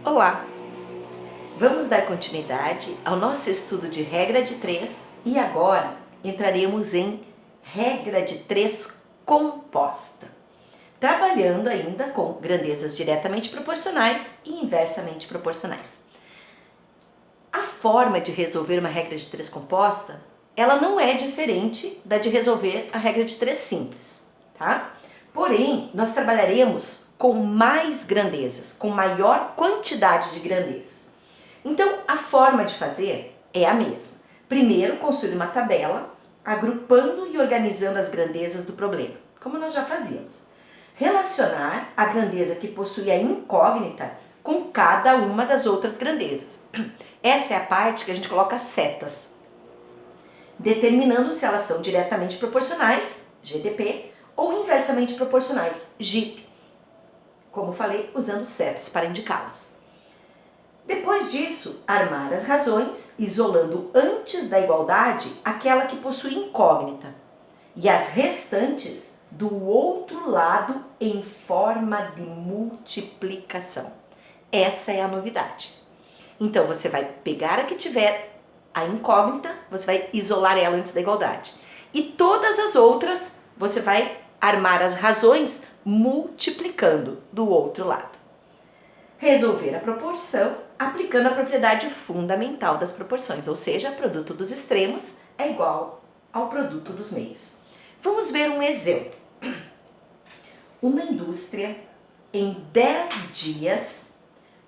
Olá! Vamos dar continuidade ao nosso estudo de regra de 3 e agora entraremos em regra de 3 composta, trabalhando ainda com grandezas diretamente proporcionais e inversamente proporcionais. A forma de resolver uma regra de 3 composta, ela não é diferente da de resolver a regra de 3 simples, tá? Porém, nós trabalharemos com mais grandezas, com maior quantidade de grandezas. Então, a forma de fazer é a mesma. Primeiro, construir uma tabela, agrupando e organizando as grandezas do problema, como nós já fazíamos. Relacionar a grandeza que possui a incógnita com cada uma das outras grandezas. Essa é a parte que a gente coloca setas, determinando se elas são diretamente proporcionais, GDP, ou inversamente proporcionais, GIP, como falei, usando setas para indicá-las. Depois disso, armar as razões, isolando antes da igualdade aquela que possui incógnita e as restantes do outro lado em forma de multiplicação. Essa é a novidade. Então, você vai pegar a que tiver a incógnita, você vai isolar ela antes da igualdade. E todas as outras, você vai armar as razões multiplicando do outro lado. Resolver a proporção aplicando a propriedade fundamental das proporções, ou seja, o produto dos extremos é igual ao produto dos meios. Vamos ver um exemplo. Uma indústria, em 10 dias,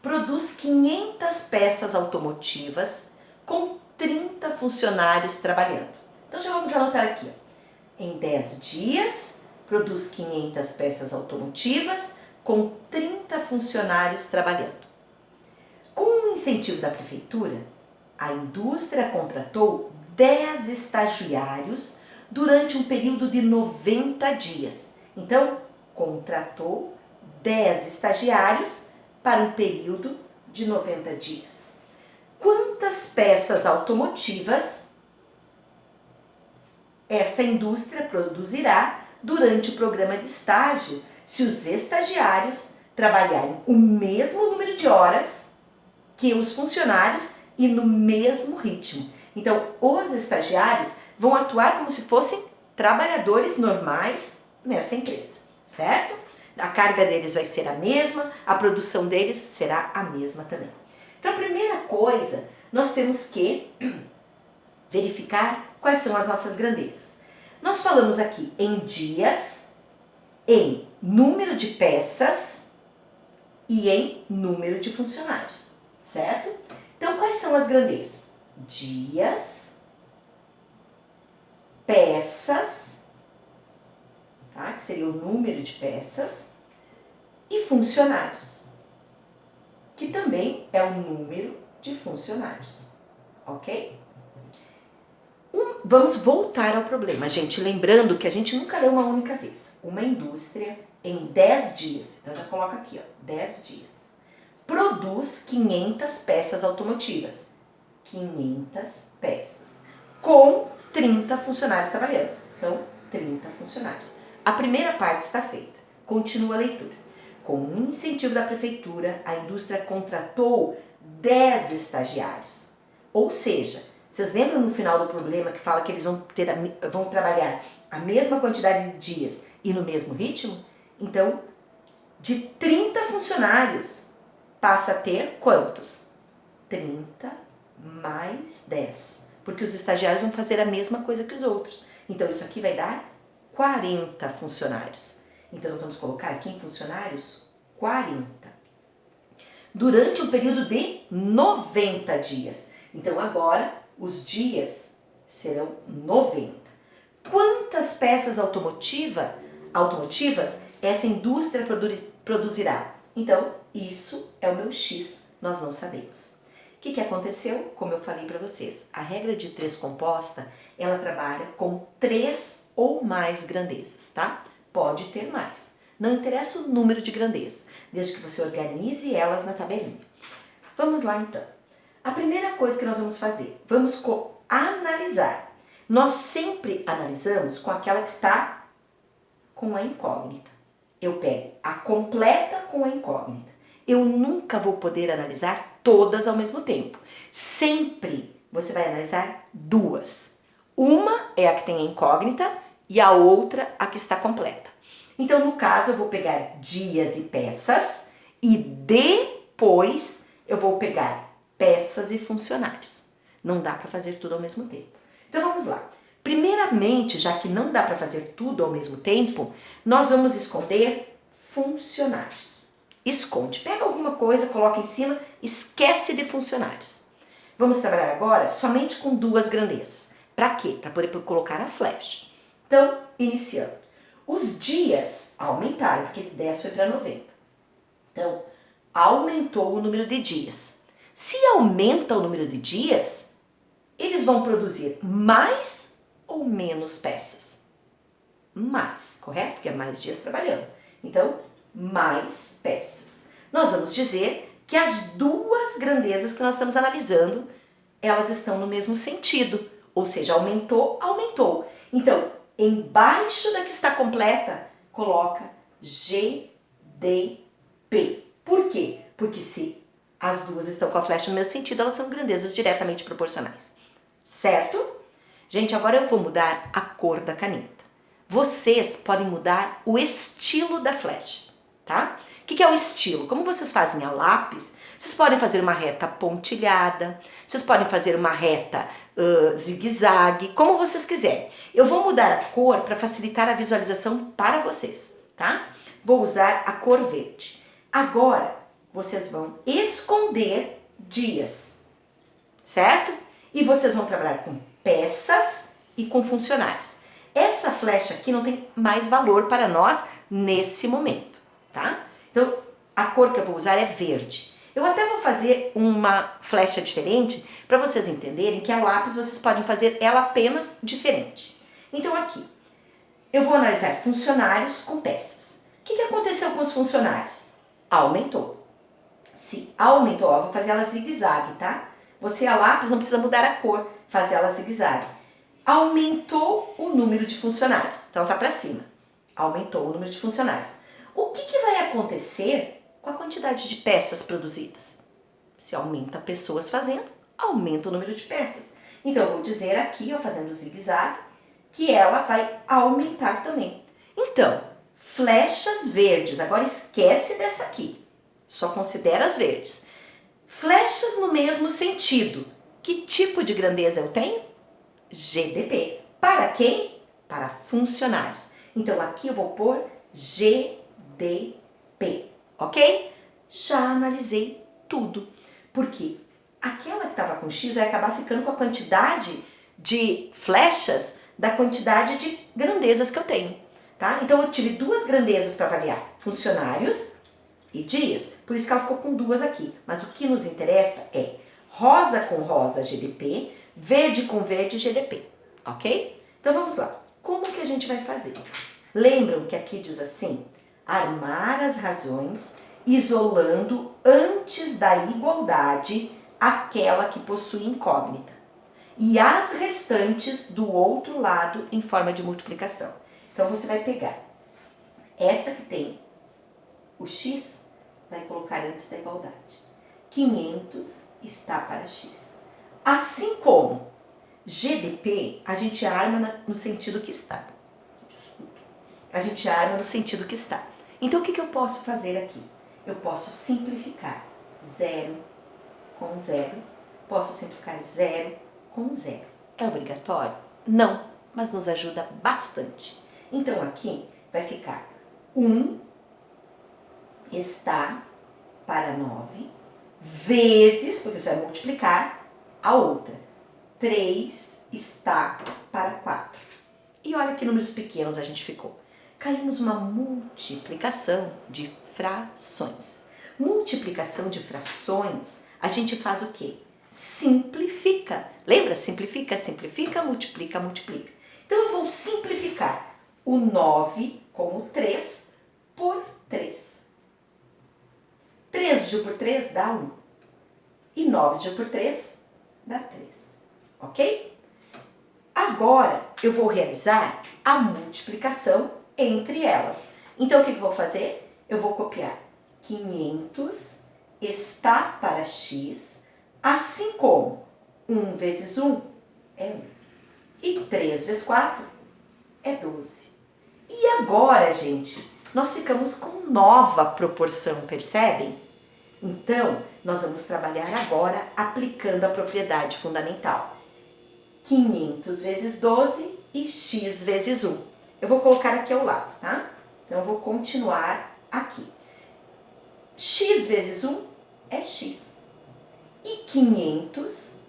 produz 500 peças automotivas com 30 funcionários trabalhando. Então já vamos anotar aqui. Em 10 dias, produz 500 peças automotivas com 30 funcionários trabalhando. Com o incentivo da prefeitura, a indústria contratou 10 estagiários durante um período de 90 dias. Então, contratou 10 estagiários para um período de 90 dias. Quantas peças automotivas essa indústria produzirá durante o programa de estágio se os estagiários trabalharem o mesmo número de horas que os funcionários e no mesmo ritmo? Então, os estagiários vão atuar como se fossem trabalhadores normais nessa empresa, certo? A carga deles vai ser a mesma, a produção deles será a mesma também. Então, a primeira coisa, nós temos que verificar quais são as nossas grandezas. Nós falamos aqui em dias, em número de peças e em número de funcionários, certo? Então, quais são as grandezas? Dias, peças, tá? Que seria o número de peças, e funcionários, que também é o número de funcionários, ok? Vamos voltar ao problema, gente, lembrando que a gente nunca lê uma única vez. Uma indústria em 10 dias, então já coloca aqui, ó, 10 dias, produz 500 peças automotivas, 500 peças, com 30 funcionários trabalhando, então 30 funcionários. A primeira parte está feita, continua a leitura. Com o incentivo da prefeitura, a indústria contratou 10 estagiários, ou seja, vocês lembram no final do problema que fala que eles vão trabalhar a mesma quantidade de dias e no mesmo ritmo? Então, de 30 funcionários, passa a ter quantos? 30 mais 10. Porque os estagiários vão fazer a mesma coisa que os outros. Então, isso aqui vai dar 40 funcionários. Então, nós vamos colocar aqui em funcionários 40. Durante um período de 90 dias. Então, agora, os dias serão 90. Quantas peças automotivas essa indústria produzirá? Então, isso é o meu X, nós não sabemos. O que aconteceu? Como eu falei para vocês, a regra de 3 composta, ela trabalha com 3 ou mais grandezas, tá? Pode ter mais. Não interessa o número de grandezas, desde que você organize elas na tabelinha. Vamos lá, então. A primeira coisa que nós vamos fazer, vamos analisar. Nós sempre analisamos com aquela que está com a incógnita. Eu pego a completa com a incógnita. eu nunca vou poder analisar todas ao mesmo tempo. Sempre você vai analisar duas. Uma é a que tem a incógnita e a outra a que está completa. Então, no caso, eu vou pegar dias e peças e depois eu vou pegar peças e funcionários. Não dá para fazer tudo ao mesmo tempo. Então, vamos lá. Primeiramente, já que não dá para fazer tudo ao mesmo tempo, nós vamos esconder funcionários. Esconde, pega alguma coisa, coloca em cima, esquece de funcionários. Vamos trabalhar agora somente com duas grandezas. Para quê? Para poder colocar a flecha. Então, iniciando. Os dias aumentaram, porque 10 foi para 90. Então, aumentou o número de dias. Se aumenta o número de dias, eles vão produzir mais ou menos peças? Mais, correto? Porque é mais dias trabalhando. Então, mais peças. Nós vamos dizer que as duas grandezas que nós estamos analisando, elas estão no mesmo sentido. Ou seja, aumentou, aumentou. Então, embaixo da que está completa, coloca GDP. Por quê? Porque se as duas estão com a flecha no mesmo sentido, elas são grandezas diretamente proporcionais. Certo? Gente, agora eu vou mudar a cor da caneta. Vocês podem mudar o estilo da flecha, tá? O que é o estilo? Como vocês fazem a lápis, vocês podem fazer uma reta pontilhada, vocês podem fazer uma reta zigue-zague, como vocês quiserem. Eu vou mudar a cor para facilitar a visualização para vocês, tá? Vou usar a cor verde. Agora, vocês vão esconder dias, certo? E vocês vão trabalhar com peças e com funcionários. Essa flecha aqui não tem mais valor para nós nesse momento, tá? Então, a cor que eu vou usar é verde. Eu até vou fazer uma flecha diferente para vocês entenderem que a lápis vocês podem fazer ela apenas diferente. Então aqui, eu vou analisar funcionários com peças. O que aconteceu com os funcionários? Aumentou. Se aumentou, ó, vou fazer ela zigue-zague, tá? Você, a lápis, não precisa mudar a cor, fazer ela zigue-zague. Aumentou o número de funcionários, então tá para cima. Aumentou o número de funcionários. O que vai acontecer com a quantidade de peças produzidas? Se aumenta pessoas fazendo, aumenta o número de peças. Então, eu vou dizer aqui, ó, fazendo zigue-zague, que ela vai aumentar também. Então, flechas verdes, agora esquece dessa aqui, só considera as verdes. Flechas no mesmo sentido. Que tipo de grandeza eu tenho? GDP. Para quem? Para funcionários. Então, aqui eu vou pôr GDP, ok? Já analisei tudo. Porque aquela que estava com X vai acabar ficando com a quantidade de flechas da quantidade de grandezas que eu tenho, tá? Então, eu tive duas grandezas para avaliar, funcionários e dias, por isso que ela ficou com duas aqui. Mas o que nos interessa é rosa com rosa, GDP, verde com verde, GDP, ok? Então, vamos lá. Como que a gente vai fazer? Lembram que aqui diz assim, armar as razões isolando antes da igualdade aquela que possui incógnita e as restantes do outro lado em forma de multiplicação. Então, você vai pegar essa que tem o X, vai colocar antes da igualdade. 500 está para X. Assim como GDP, a gente arma no sentido que está. A gente arma no sentido que está. Então, o que eu posso fazer aqui? Eu posso simplificar 0 com 0. Posso simplificar 0 com 0. É obrigatório? Não, mas nos ajuda bastante. Então, aqui vai ficar 1 está para 9, vezes, porque você vai multiplicar, a outra. 3 está para 4. E olha que números pequenos a gente ficou. Caímos uma multiplicação de frações. Multiplicação de frações, a gente faz o quê? Simplifica. Lembra? Simplifica, simplifica, multiplica, multiplica. Então, eu vou simplificar o 9 com o 3 por 3. 3 dividido por 3 dá 1. E 9 dividido por 3 dá 3. Ok? Agora, eu vou realizar a multiplicação entre elas. Então, o que eu vou fazer? Eu vou copiar 500 está para x, assim como 1 vezes 1 é 1 e 3 vezes 4 é 12. E agora, gente, nós ficamos com nova proporção, percebem? Então, nós vamos trabalhar agora aplicando a propriedade fundamental. 500 vezes 12 e x vezes 1. Eu vou colocar aqui ao lado, tá? Então, eu vou continuar aqui. X vezes 1 é x. E 500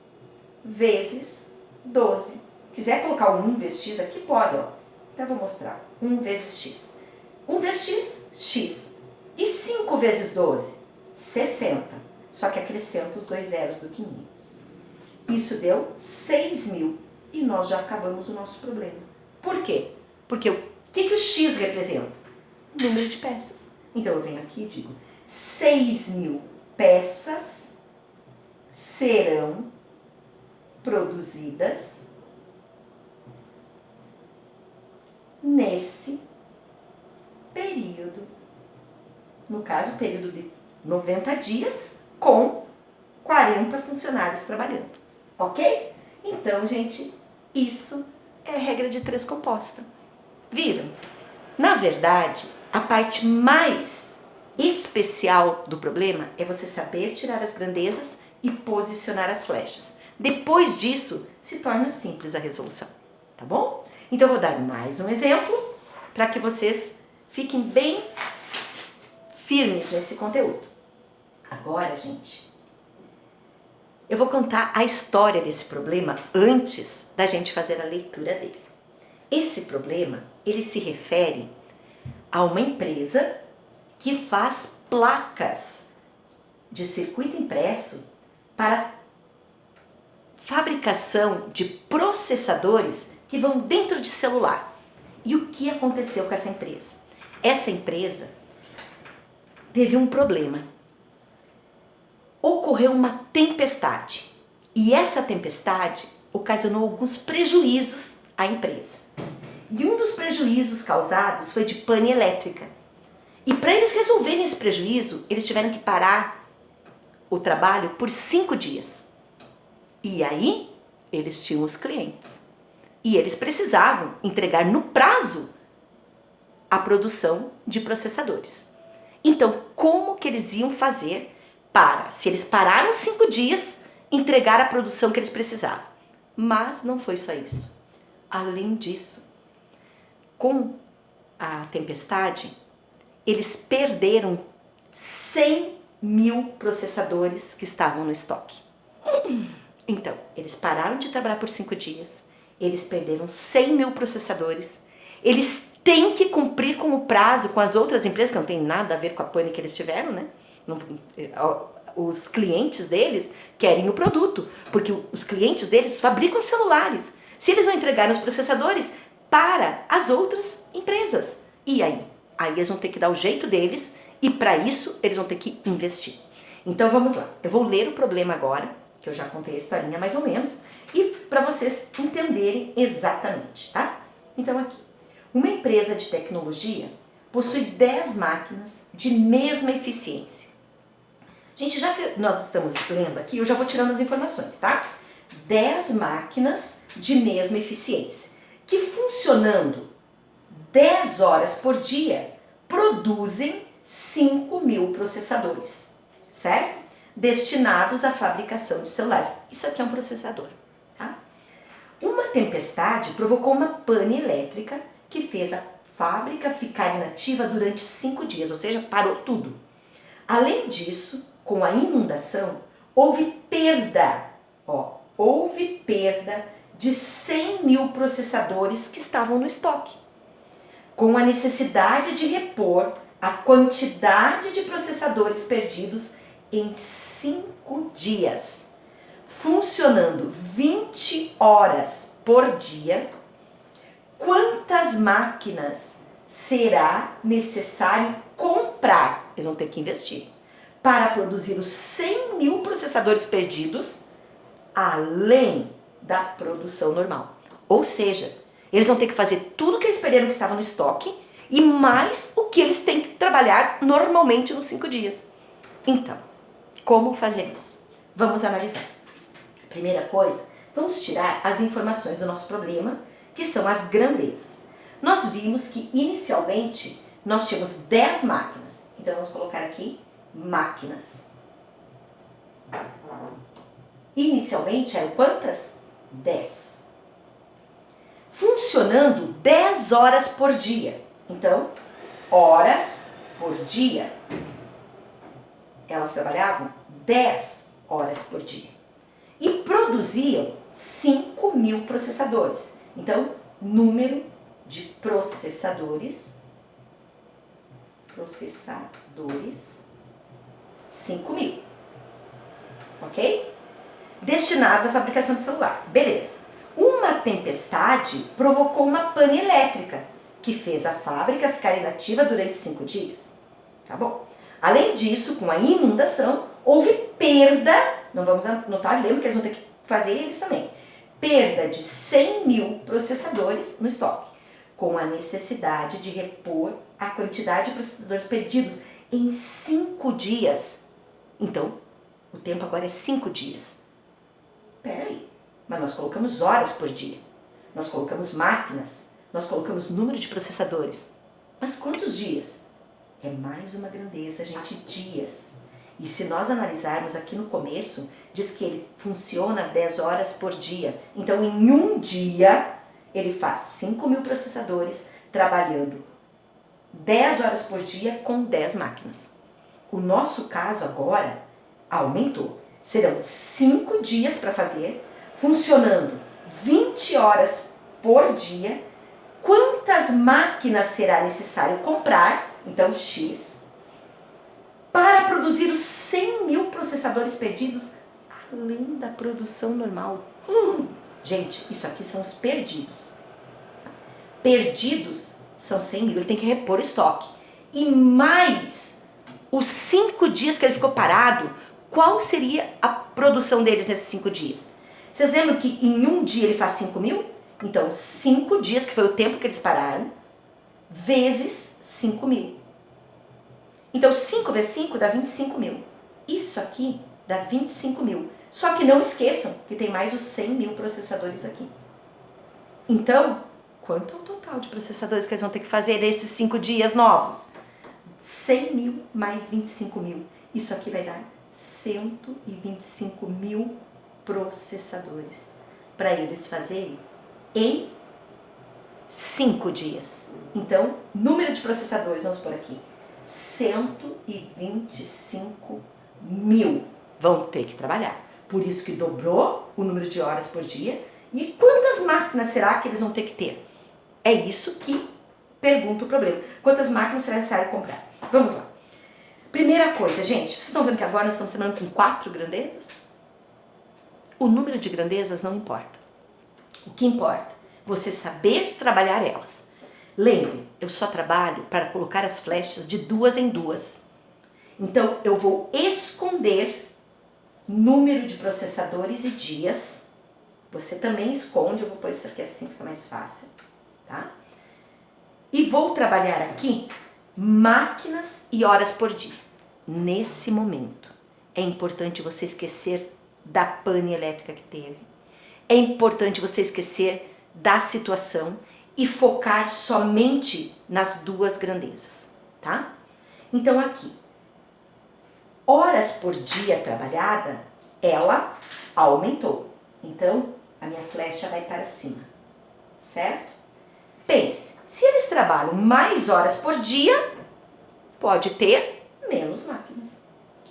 vezes 12. Quiser colocar o 1 vezes x aqui, pode, ó. Então, eu vou mostrar. 1 vezes x. 1 vezes x, x. E 5 vezes 12? 60. Só que acrescenta os 2 zeros do 500. Isso deu 6.000. E nós já acabamos o nosso problema. Por quê? Porque o que o x representa? Número de peças. Então, eu venho aqui e digo 6.000 peças serão produzidas nesse período. No caso, período de 90 dias com 40 funcionários trabalhando. Ok? Então, gente, isso é regra de 3 composta. Viram? Na verdade, a parte mais especial do problema é você saber tirar as grandezas e posicionar as flechas. Depois disso, se torna simples a resolução, tá bom? Então, eu vou dar mais um exemplo para que vocês fiquem bem firmes nesse conteúdo. Agora, gente, eu vou contar a história desse problema antes da gente fazer a leitura dele. Esse problema, ele se refere a uma empresa que faz placas de circuito impresso para fabricação de processadores que vão dentro de celular. E o que aconteceu com essa empresa? Essa empresa teve um problema. Ocorreu uma tempestade. E essa tempestade ocasionou alguns prejuízos à empresa. E um dos prejuízos causados foi de pane elétrica. E para eles resolverem esse prejuízo, eles tiveram que parar o trabalho por 5 dias. E aí, eles tinham os clientes. E eles precisavam entregar no prazo a produção de processadores. Então, como que eles iam fazer para, se eles pararam 5 dias, entregar a produção que eles precisavam? Mas não foi só isso. Além disso, com a tempestade, eles perderam 100.000 processadores que estavam no estoque. Então, eles pararam de trabalhar por 5 dias, eles perderam 100.000 processadores, eles têm que cumprir com o prazo com as outras empresas, que não tem nada a ver com a pane que eles tiveram, né? Os clientes deles querem o produto, porque os clientes deles fabricam celulares. Se eles não entregarem os processadores para as outras empresas, e aí? Aí eles vão ter que dar o jeito deles e para isso eles vão ter que investir. Então vamos lá, eu vou ler o problema agora, que eu já contei a historinha mais ou menos, e para vocês entenderem exatamente, tá? Então aqui, uma empresa de tecnologia possui 10 máquinas de mesma eficiência. Gente, já que nós estamos lendo aqui, eu já vou tirando as informações, tá? 10 máquinas de mesma eficiência, que funcionando 10 horas por dia, produzem 5.000 processadores, certo? Destinados à fabricação de celulares. Isso aqui é um processador, tá? Uma tempestade provocou uma pane elétrica que fez a fábrica ficar inativa durante 5 dias, ou seja, parou tudo. Além disso, com a inundação, houve perda de 100.000 processadores que estavam no estoque, com a necessidade de repor a quantidade de processadores perdidos em 5 dias, funcionando 20 horas por dia. Quantas máquinas será necessário comprar? Eles vão ter que investir para produzir os 100.000 processadores perdidos, além da produção normal. Ou seja, eles vão ter que fazer tudo que eles perderam que estava no estoque e mais o que eles têm que trabalhar normalmente nos 5 dias. Então, como fazer isso? Vamos analisar. Primeira coisa, vamos tirar as informações do nosso problema, que são as grandezas. Nós vimos que inicialmente nós tínhamos 10 máquinas. Então vamos colocar aqui máquinas. Inicialmente eram quantas? 10. Funcionando 10 horas por dia. Então, horas por dia. Elas trabalhavam 10 horas por dia. E produziam 5.000 processadores. Então, número de processadores, 5.000. Ok? Destinados à fabricação de celular. Beleza. Uma tempestade provocou uma pane elétrica, que fez a fábrica ficar inativa durante 5 dias. Tá bom? Além disso, com a inundação, houve perda, não vamos anotar, lembra que eles vão ter que fazer eles também, perda de 100.000 processadores no estoque, com a necessidade de repor a quantidade de processadores perdidos em 5 dias. Então, o tempo agora é 5 dias. Peraí, mas nós colocamos horas por dia, nós colocamos máquinas, nós colocamos número de processadores. Mas quantos dias? É mais uma grandeza, gente, dias. E se nós analisarmos aqui no começo, diz que ele funciona 10 horas por dia. Então, em um dia, ele faz 5.000 processadores trabalhando 10 horas por dia com 10 máquinas. O nosso caso agora aumentou. Serão 5 dias para fazer, funcionando 20 horas por dia. Quantas máquinas será necessário comprar? Então, X, para produzir os 100.000 processadores perdidos, além da produção normal. Gente, isso aqui são os perdidos. Perdidos são 100.000, ele tem que repor o estoque. E mais os 5 dias que ele ficou parado, qual seria a produção deles nesses 5 dias? Vocês lembram que em um dia ele faz 5.000? Então, 5 dias, que foi o tempo que eles pararam, vezes 5.000. Então, 5 vezes 5 dá 25.000. Isso aqui dá 25.000. Só que não esqueçam que tem mais os 100.000 processadores aqui. Então, quanto é o total de processadores que eles vão ter que fazer nesses 5 dias novos? 100.000 mais 25.000. Isso aqui vai dar 125.000 processadores para eles fazerem em 5 dias. Então, número de processadores, vamos por aqui, 125.000 vão ter que trabalhar. Por isso que dobrou o número de horas por dia. E quantas máquinas será que eles vão ter que ter? É isso que pergunta o problema. Quantas máquinas será necessário comprar? Vamos lá. Primeira coisa, gente, vocês estão vendo que agora nós estamos trabalhando com 4 grandezas? O número de grandezas não importa. O que importa? Você saber trabalhar elas. Lembre, eu só trabalho para colocar as flechas de 2 em 2. Então, eu vou esconder número de processadores e dias. Você também esconde, eu vou pôr isso aqui assim, fica mais fácil, tá? E vou trabalhar aqui máquinas e horas por dia. Nesse momento, é importante você esquecer da pane elétrica que teve. É importante você esquecer da situação e focar somente nas 2 grandezas, tá? Então aqui, horas por dia trabalhada, ela aumentou. Então, a minha flecha vai para cima, certo? Pense, se eles trabalham mais horas por dia, pode ter menos máquinas.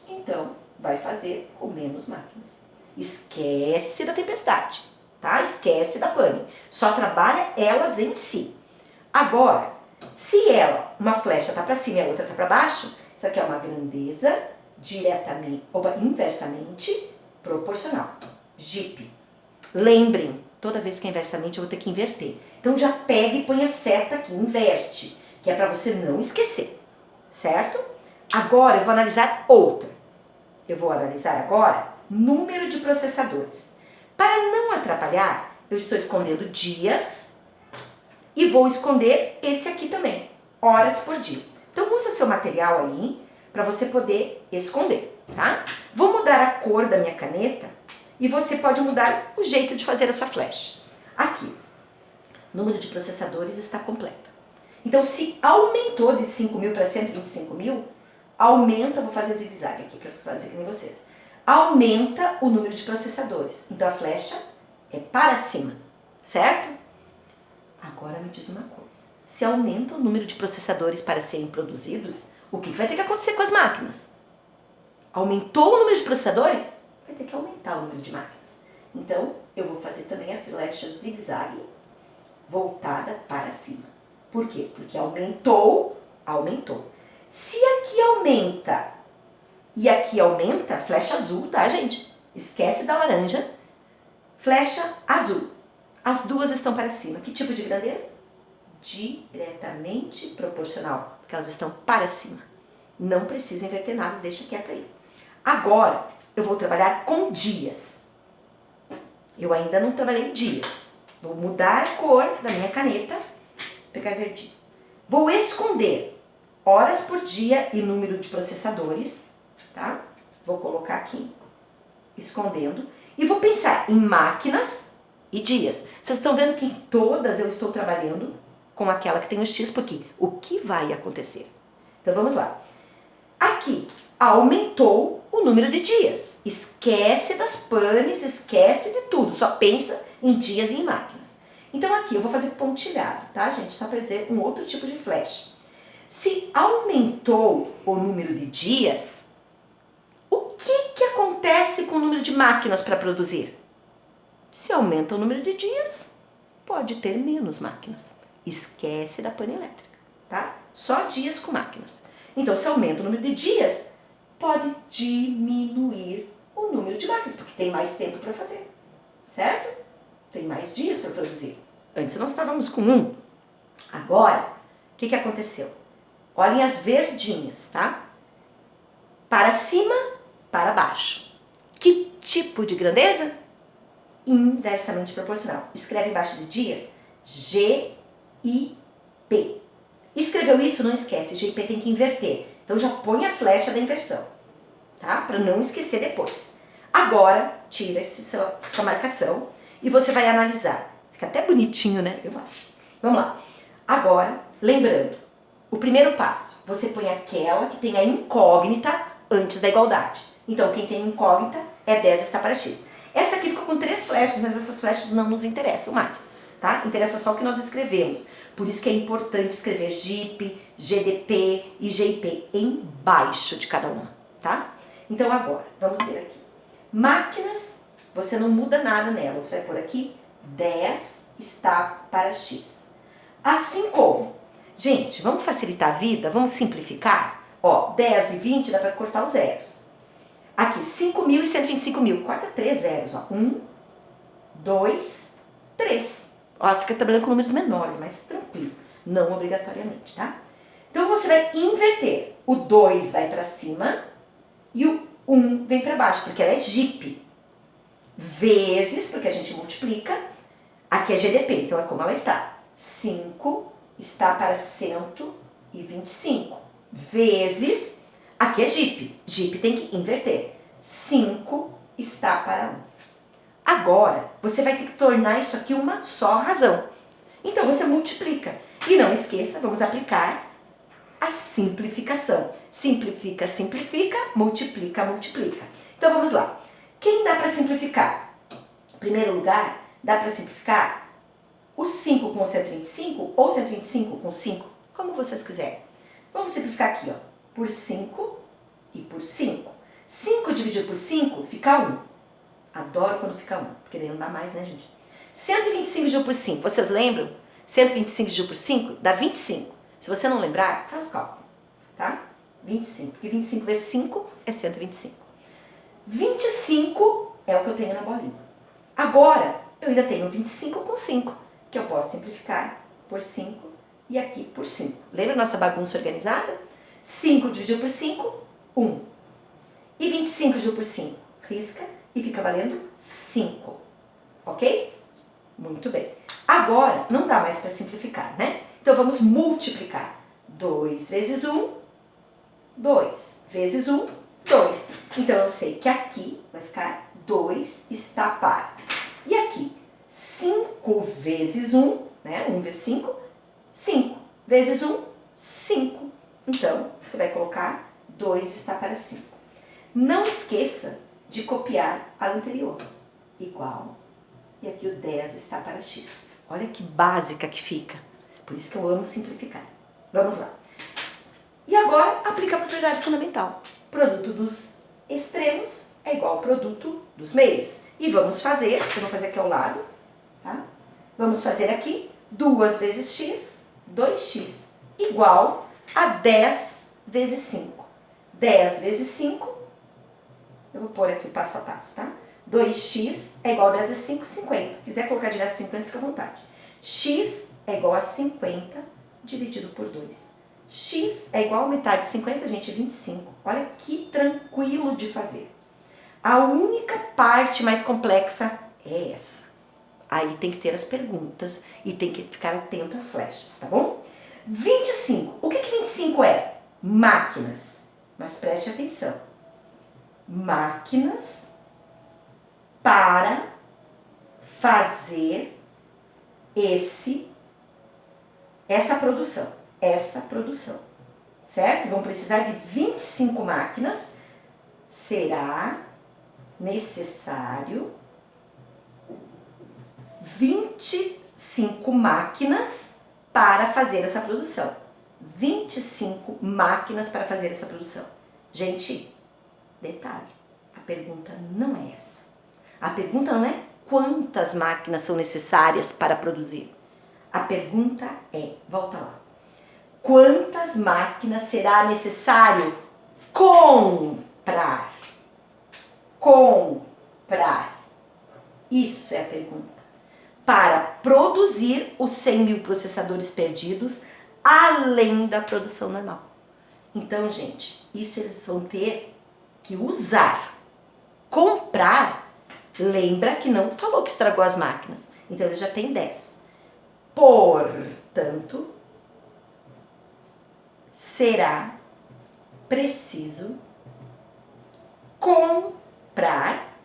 Então, vai fazer com menos máquinas. Esquece da tempestade, tá? Esquece da pane. Só trabalha elas em si. Agora, se uma flecha está para cima e a outra está para baixo, isso aqui é uma grandeza inversamente proporcional. JIP. Lembrem, toda vez que é inversamente eu vou ter que inverter. Então já pega e põe a seta aqui, inverte, que é para você não esquecer, certo? Agora eu vou analisar outra. Eu vou analisar agora número de processadores. Para não atrapalhar, eu estou escondendo dias e vou esconder esse aqui também, horas por dia. Então usa seu material aí para você poder esconder, tá? Vou mudar a cor da minha caneta e você pode mudar o jeito de fazer a sua flecha. Aqui, número de processadores está completo. Então se aumentou de 5.000 para 125.000, aumenta, vou fazer zigue-zague aqui para fazer que nem vocês. Aumenta o número de processadores. Então a flecha é para cima, certo? Agora me diz uma coisa. Se aumenta o número de processadores para serem produzidos, o que vai ter que acontecer com as máquinas? Aumentou o número de processadores? Vai ter que aumentar o número de máquinas. Então, eu vou fazer também a flecha zigue-zague voltada para cima. Por quê? Porque aumentou. Se aqui aumenta e aqui aumenta, flecha azul, tá, gente? Esquece da laranja. Flecha azul. As duas estão para cima. Que tipo de grandeza? Diretamente proporcional, porque elas estão para cima. Não precisa inverter nada, deixa quieto aí. Agora, eu vou trabalhar com dias. Eu ainda não trabalhei dias. Vou mudar a cor da minha caneta, pegar verdinho. Vou esconder horas por dia e número de processadores, tá? Vou colocar aqui, escondendo. E vou pensar em máquinas e dias. Vocês estão vendo que em todas eu estou trabalhando com aquela que tem o X, porque o que vai acontecer? Então vamos lá. Aqui, aumentou o número de dias. Esquece das panes, esquece de tudo, só pensa em dias e em máquinas. Então aqui eu vou fazer pontilhado, tá, gente? Só para dizer um outro tipo de flecha. Se aumentou o número de dias, o que acontece com o número de máquinas para produzir? Se aumenta o número de dias, pode ter menos máquinas. Esquece da pane elétrica, tá? Só dias com máquinas. Então, se aumenta o número de dias, pode diminuir o número de máquinas, porque tem mais tempo para fazer, certo? Tem mais dias para produzir. Antes nós estávamos com 1. Agora, o que aconteceu? Olhem as verdinhas, tá? Para cima, para baixo. Que tipo de grandeza? Inversamente proporcional. Escreve embaixo de dias, GIP. Escreveu isso? Não esquece, GIP tem que inverter. Então já põe a flecha da inversão, tá? Para não esquecer depois. Agora, tira sua marcação e você vai analisar. Fica até bonitinho, né? Eu acho. Vamos lá. Agora, lembrando, o primeiro passo, você põe aquela que tem a incógnita antes da igualdade. Então, quem tem incógnita é 10 está para X. Essa aqui ficou com 3 flechas, mas essas flechas não nos interessam mais, tá? Interessa só o que nós escrevemos. Por isso que é importante escrever GIP, GDP e GIP embaixo de cada uma, tá? Então agora, vamos ver aqui. Máquinas, você não muda nada nela. Você vai por aqui, 10 está para X. Assim como, gente, vamos facilitar a vida, vamos simplificar? Ó, 10 e 20 dá para cortar os zeros. Aqui, 5.000 e 125.000. Corta 3 zeros, ó. 1, 2, 3. Ó, fica trabalhando com números menores, mas tranquilo. Não obrigatoriamente, tá? Então, você vai inverter. O 2 vai para cima e o 1 vem para baixo, porque ela é GIP. Vezes, porque a gente multiplica. Aqui é GDP, então é como ela está. 5 está para 125. Vezes, aqui é GIP. GIP tem que inverter. 5 está para 1. Agora, você vai ter que tornar isso aqui uma só razão. Então, você multiplica. E não esqueça, vamos aplicar a simplificação. Simplifica, simplifica, multiplica, multiplica. Então, vamos lá. Quem dá para simplificar? Em primeiro lugar, dá para simplificar o 5 com o 125 ou 125 com 5, como vocês quiserem. Vamos simplificar aqui, ó, por 5 e por 5. 5 dividido por 5 fica 1. Adoro quando fica 1, porque daí não dá mais, né, gente? 125 dividido por 5, vocês lembram? 125 dividido por 5 dá 25. Se você não lembrar, faz o cálculo, tá? 25, porque 25 vezes 5 é 125. 25 é o que eu tenho na bolinha. Agora, eu ainda tenho 25 com 5, que eu posso simplificar por 5 e aqui por 5. Lembra a nossa bagunça organizada? 5 dividido por 5, 1. E 25 dividido por 5, risca e fica valendo 5. Ok? Muito bem. Agora, não dá mais para simplificar, né? Então, vamos multiplicar. 2 vezes 1, 2 vezes 1, 2. Então, eu sei que aqui vai ficar 2 está par. E aqui, 5 vezes 1, né? 1 vezes 5, 5 vezes 1, 5. Então, você vai colocar 2 está para 5. Não esqueça de copiar a anterior. Igual. E aqui o 10 está para x. Olha que básica que fica. Por isso que eu amo simplificar. Vamos lá. E agora, aplica a propriedade fundamental. Produto dos extremos é igual ao produto dos meios. E vamos fazer, eu vou fazer aqui ao lado, tá? Vamos fazer aqui 2 vezes x, 2x, igual a 10 vezes 5. 10 vezes 5, eu vou pôr aqui o passo a passo, tá? 2x é igual a 10 vezes 5, 50. Quiser colocar direto 50, fica à vontade. X é igual a 50 dividido por 2. X é igual a metade de 50, gente, 25. Olha que tranquilo de fazer. A única parte mais complexa é essa. Aí tem que ter as perguntas e tem que ficar atento às flechas, tá bom? 25. O que 25 é? Máquinas. Mas preste atenção. Máquinas para fazer essa produção, certo? Vamos precisar de 25 máquinas, será necessário 25 máquinas para fazer essa produção. 25 máquinas para fazer essa produção. Gente, detalhe, a pergunta não é essa. A pergunta não é quantas máquinas são necessárias para produzir. A pergunta é, volta lá, quantas máquinas será necessário comprar? Comprar. Isso é a pergunta. Para produzir os 100 mil processadores perdidos, além da produção normal. Então, gente, isso eles vão ter que usar. Comprar, lembra que não falou que estragou as máquinas. Então, eles já têm 10. Portanto, será preciso comprar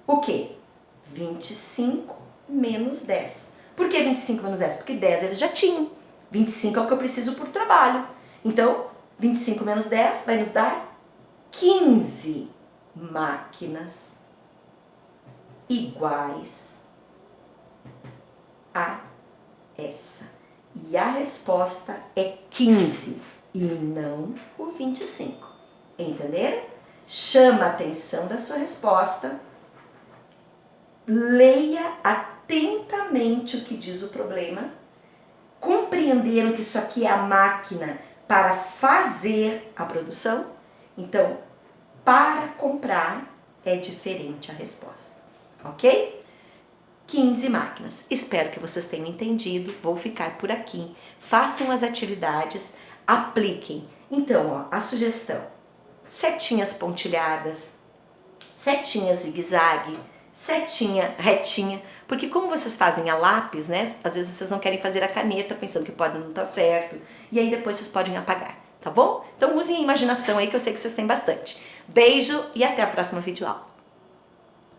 o quê? 25 menos 10. Por que 25 menos 10? Porque 10 eles já tinham. 25 é o que eu preciso por trabalho. Então, 25 menos 10 vai nos dar 15 máquinas iguais a essa. E a resposta é 15 e não o 25. Entenderam? Chama a atenção da sua resposta. Leia atentamente o que diz o problema. Compreenderam que isso aqui é a máquina para fazer a produção? Então, para comprar é diferente a resposta. Ok? 15 máquinas. Espero que vocês tenham entendido. Vou ficar por aqui. Façam as atividades, apliquem. Então, ó, a sugestão: setinhas pontilhadas, setinha zigue-zague, setinha retinha, porque como vocês fazem a lápis, né? Às vezes vocês não querem fazer a caneta pensando que pode não estar certo, e aí depois vocês podem apagar, tá bom? Então usem a imaginação aí que eu sei que vocês têm bastante. Beijo e até a próxima videoaula.